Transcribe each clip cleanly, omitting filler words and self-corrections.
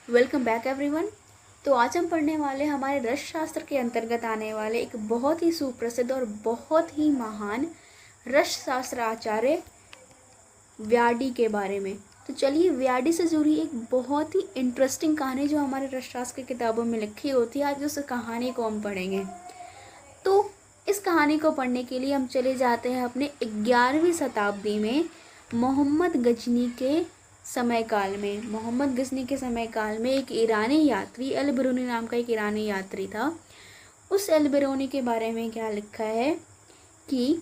Welcome back everyone. तो आज हम पढ़ने वाले हमारे रस शास्त्र के अंतर्गत आने वाले एक बहुत ही सुप्रसिद्ध और बहुत ही महान रस शास्त्र आचार्य व्याडी के बारे में। तो चलिए, व्याडी से जुड़ी एक बहुत ही इंटरेस्टिंग कहानी जो हमारे रस शास्त्र की किताबों में लिखी होती है, आज उस कहानी को हम पढ़ेंगे। तो इस कहानी को पढ़ने के लिए हम चले जाते हैं अपने 11वीं शताब्दी में मोहम्मद गजनी के समय काल में। मोहम्मद गजनी के समय काल में एक ईरानी यात्री, अल बिरूनी नाम का एक ईरानी यात्री था। उस अल बिरूनी के बारे में क्या लिखा है कि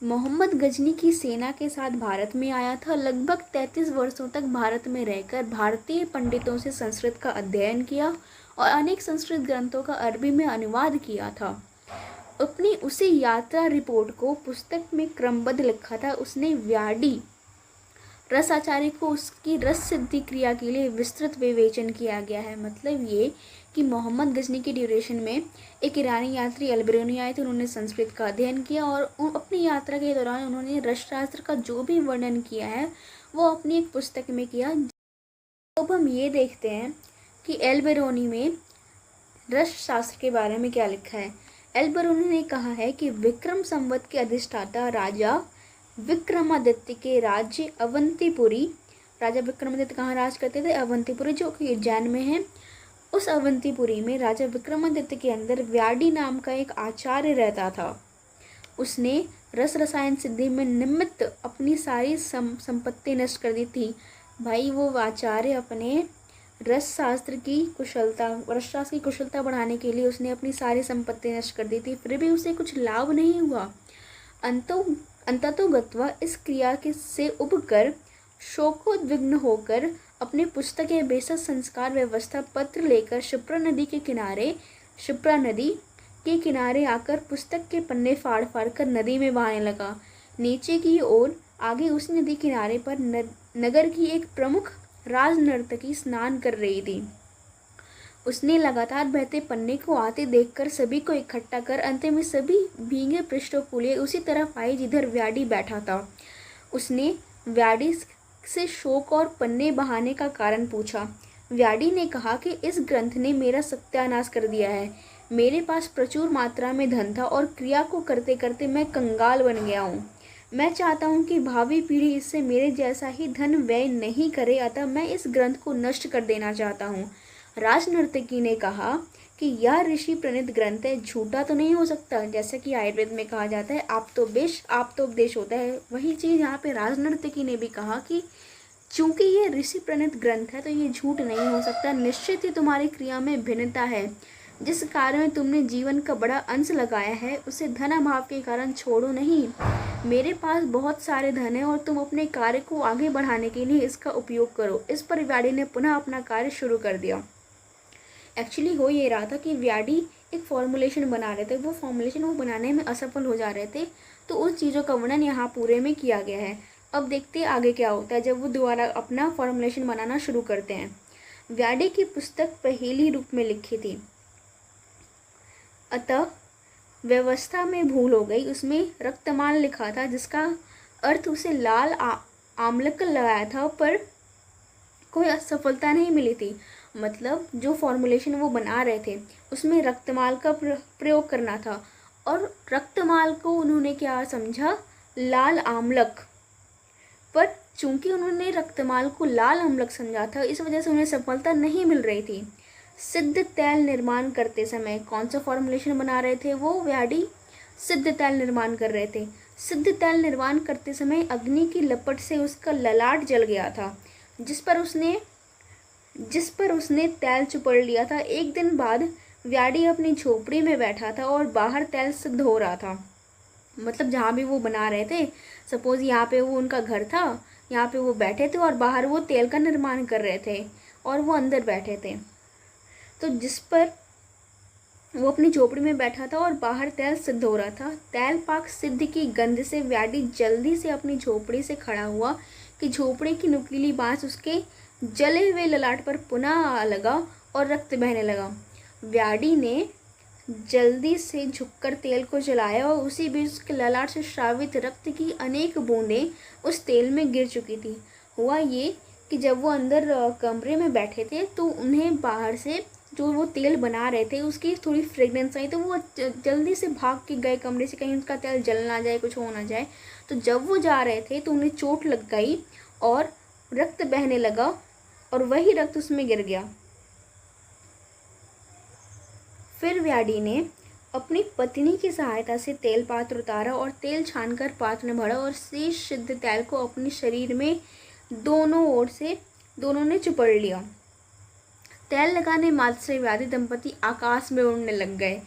मोहम्मद गजनी की सेना के साथ भारत में आया था। लगभग 33 वर्षों तक भारत में रहकर भारतीय पंडितों से संस्कृत का अध्ययन किया और अनेक संस्कृत ग्रंथों का अरबी में अनुवाद किया था। अपनी उसी यात्रा रिपोर्ट को पुस्तक में क्रमबद्ध लिखा था उसने। व्याडी रस आचार्य को उसकी रस सिद्धि क्रिया के लिए विस्तृत विवेचन किया गया है। मतलब ये कि मोहम्मद गजनी की ड्यूरेशन में एक ईरानी यात्री अल बिरूनी आए थे। उन्होंने संस्कृत का अध्ययन किया और अपनी यात्रा के दौरान उन्होंने रस शास्त्र का जो भी वर्णन किया है वो अपनी एक पुस्तक में किया। अब हम ये देखते हैं कि अल बिरूनी में रस शास्त्र के बारे में क्या लिखा है। अल बिरूनी ने कहा है कि विक्रम संवत के अधिष्ठाता राजा विक्रमादित्य के राज्य अवंतीपुरी, राजा विक्रमादित्य कहाँ राज करते थे? अवंतीपुरी, जो कि उज्जैन में है। उस अवंतीपुरी में राजा विक्रमादित्य के अंदर व्याडी नाम का एक आचार्य रहता था। उसने रस रसायन सिद्धि में निमित्त अपनी सारी संपत्ति नष्ट कर दी थी। भाई, वो आचार्य अपने रस शास्त्र की कुशलता बढ़ाने के लिए उसने अपनी सारी संपत्ति नष्ट कर दी थी, फिर भी उसे कुछ लाभ नहीं हुआ। अंततोगत्वा इस क्रिया के से उबकर शोकोद्विग्न होकर अपने पुस्तकें बेसत संस्कार व्यवस्था पत्र लेकर शिप्रा नदी के किनारे आकर पुस्तक के पन्ने फाड़ फाड़ कर नदी में बहाने लगा। नीचे की ओर आगे उस नदी किनारे पर नगर की एक प्रमुख राजनर्तकी स्नान कर रही थी। उसने लगातार बहते पन्ने को आते देखकर सभी को इकट्ठा कर अंत में सभी भीगे पृष्ठों को लिए उसी तरफ आई जिधर व्याडी बैठा था। उसने व्याडी से शोक और पन्ने बहाने का कारण पूछा। व्याडी ने कहा कि इस ग्रंथ ने मेरा सत्यानाश कर दिया है। मेरे पास प्रचुर मात्रा में धन था और क्रिया को करते करते मैं कंगाल बन गया हूँ। मैं चाहता हूँ कि भावी पीढ़ी इससे मेरे जैसा ही धन व्यय नहीं करे, अतः मैं इस ग्रंथ को नष्ट कर देना चाहता हूँ। राजनर्तकी ने कहा कि यह ऋषि प्रणीत ग्रंथ है, झूठा तो नहीं हो सकता। जैसा कि आयुर्वेद में कहा जाता है आप तो उपदेश होता है, वही चीज़ यहाँ पे राजनर्तकी ने भी कहा कि चूंकि ये ऋषि प्रणीत ग्रंथ है तो ये झूठ नहीं हो सकता। निश्चित ही तुम्हारी क्रिया में भिन्नता है। जिस कार्य में तुमने जीवन का बड़ा अंश लगाया है उसे धन अभाव के कारण छोड़ो नहीं। मेरे पास बहुत सारे धन है और तुम अपने कार्य को आगे बढ़ाने के लिए इसका उपयोग करो। इस पर व्याडी ने पुनः अपना कार्य शुरू कर दिया। एक्चुअली हो ये रहा था कि व्याडी एक फॉर्मुलेशन बना रहे थे, वो फॉर्मुलेशन वो बनाने में असफल हो जा रहे थे, तो उस चीज़ों का वर्णन यहाँ पूरे में किया गया है। अब देखते हैं आगे क्या होता है जब वो दोबारा अपना फॉर्मुलेशन बनाना शुरू करते हैं। व्याडी की पुस्तक पहेली रूप में लिखी थी, अतः व्यवस्था में भूल हो गई। उसमें रक्तमान लिखा था जिसका अर्थ उसे लाल आमलक लगाया था, पर कोई असफलता नहीं मिली थी। मतलब जो फॉर्मुलेशन वो बना रहे थे उसमें रक्तमाल का प्रयोग करना था और रक्तमाल को उन्होंने क्या समझा? लाल आमलक। पर चूंकि उन्होंने रक्तमाल को लाल आमलक समझा था, इस वजह से उन्हें सफलता नहीं मिल रही थी। सिद्ध तैल निर्माण करते समय कौन सा फॉर्मुलेशन बना रहे थे? वो व्याडी सिद्ध तैल निर्माण कर रहे थे। सिद्ध तैल निर्माण करते समय अग्नि की लपट से उसका ललाट जल गया था, जिस पर उसने तैल चुपड़ लिया था। एक दिन बाद व्याडी अपनी झोपड़ी में बैठा था और बाहर तैल सिद्ध हो रहा था। मतलब जहाँ भी वो बना रहे थे, सपोज यहाँ पे वो उनका घर था, यहाँ पे वो बैठे थे और बाहर वो तेल का निर्माण कर रहे थे और वो अंदर बैठे थे। तो जिस पर वो अपनी झोपड़ी में बैठा था और बाहर तैल सिद्ध हो रहा था। तैल पाक सिद्ध की गंध से व्याडी जल्दी से अपनी झोपड़ी से खड़ा हुआ कि झोपड़ी की नुकीली बाँस उसके जले हुए ललाट पर पुनः लगा और रक्त बहने लगा। व्याडी ने जल्दी से झुककर तेल को जलाया और उसी बीच उसके ललाट से श्रावित रक्त की अनेक बूंदें उस तेल में गिर चुकी थी। हुआ ये कि जब वो अंदर कमरे में बैठे थे तो उन्हें बाहर से जो वो तेल बना रहे थे उसकी थोड़ी फ्रेगनेंस आई, तो वो जल्दी से भाग के गए कमरे से, कहीं उनका तेल जल ना जाए, कुछ हो ना जाए। तो जब वो जा रहे थे तो उन्हें चोट लग गई और रक्त बहने लगा और वही रक्त उसमें गिर गया। फिर व्याडी ने अपनी पत्नी की सहायता से तेल पात्र उतारा और तेल छानकर पात्र में भरा और शेष सिद्ध तेल को अपने शरीर में दोनों ओर से दोनों ने चुपड़ लिया। तेल लगाने मात्र से व्याधी दंपति आकाश में उड़ने लग गए।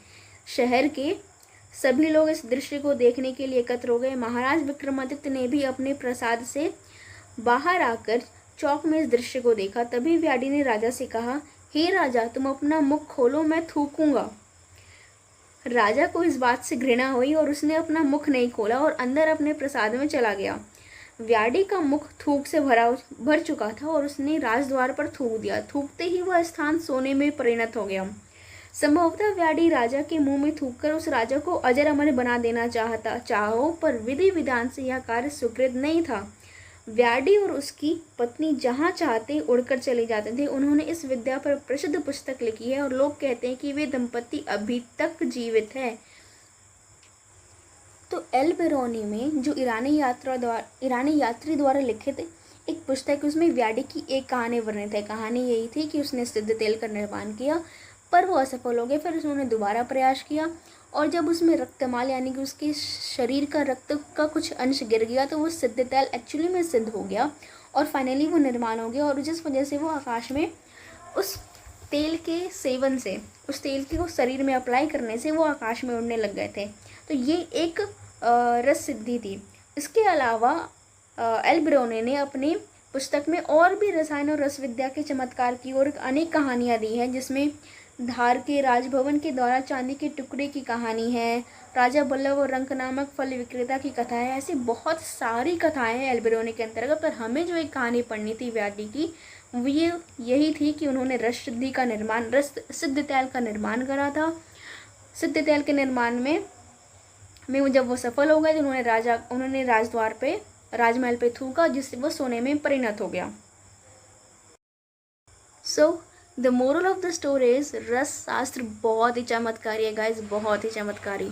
शहर के सभी लोग इस दृश्य को देखने के लिए एकत्र हो गए। महाराज विक्रमादित्य ने भी अपने प्रसाद से बाहर आकर चौक में इस दृश्य को देखा। तभी व्याडी ने राजा से कहा, हे राजा, तुम अपना मुख खोलो, मैं थूकूंगा। राजा को इस बात से घृणा हुई और उसने अपना मुख नहीं खोला और अंदर अपने प्रसाद में चला गया। व्याडी का मुख थूक से भर चुका था और उसने राजद्वार पर थूक दिया। थूकते ही वह स्थान सोने में परिणत हो गया। संभवतः व्याडी राजा के मुंह में थूककर उस राजा को अजर अमर बना देना चाहो, पर विधि विधान से यह कार्य सुकृत नहीं था। व्याडी और उसकी पत्नी जहाँ चाहते उड़कर चले जाते थे। उन्होंने इस विद्या पर प्रसिद्ध पुस्तक लिखी है और लोग कहते हैं कि वे दंपति अभी तक जीवित है। तो एल बेरोनी में जो ईरानी यात्री द्वारा लिखित एक पुस्तक, उसमें व्याडी की एक कहानी वर्णित है। कहानी यही थी कि उसने सिद्ध तेल का निर्माण किया पर वो असफल हो गए। फिर उसने दोबारा प्रयास किया और जब उसमें रक्तमाल यानी कि उसके शरीर का रक्त का कुछ अंश गिर गया तो वो सिद्ध तेल एक्चुअली में सिद्ध हो गया और फाइनली वो निर्माण हो गया। और जिस वजह से वो आकाश में उस तेल के सेवन से, उस तेल के को शरीर में अप्लाई करने से वो आकाश में उड़ने लग गए थे। तो ये एक रस सिद्धि थी। इसके अलावा एल बेरोनी ने अपनी पुस्तक में और भी रसायन और रस विद्या के चमत्कार की और अनेक कहानियाँ दी हैं, जिसमें धार के राजभवन के द्वारा चांदी के टुकड़े की कहानी है, राजा बल्लभ और रंक नामक फल विक्रेता की कथा है। ऐसी बहुत सारी कथाएं हैं एल बेरोनी के अंतर्गत, पर हमें जो एक कहानी पढ़नी थी व्याडी की, वो यही थी कि उन्होंने रस सिद्ध तेल का निर्माण करा था। सिद्ध तेल के निर्माण में जब वो सफल हो गए तो उन्होंने राजमहल पे थूका, जिससे वो सोने में परिणत हो गया। So the moral of the story is रस शास्त्र बहुत ही चमत्कारी है गाइस, बहुत ही चमत्कारी।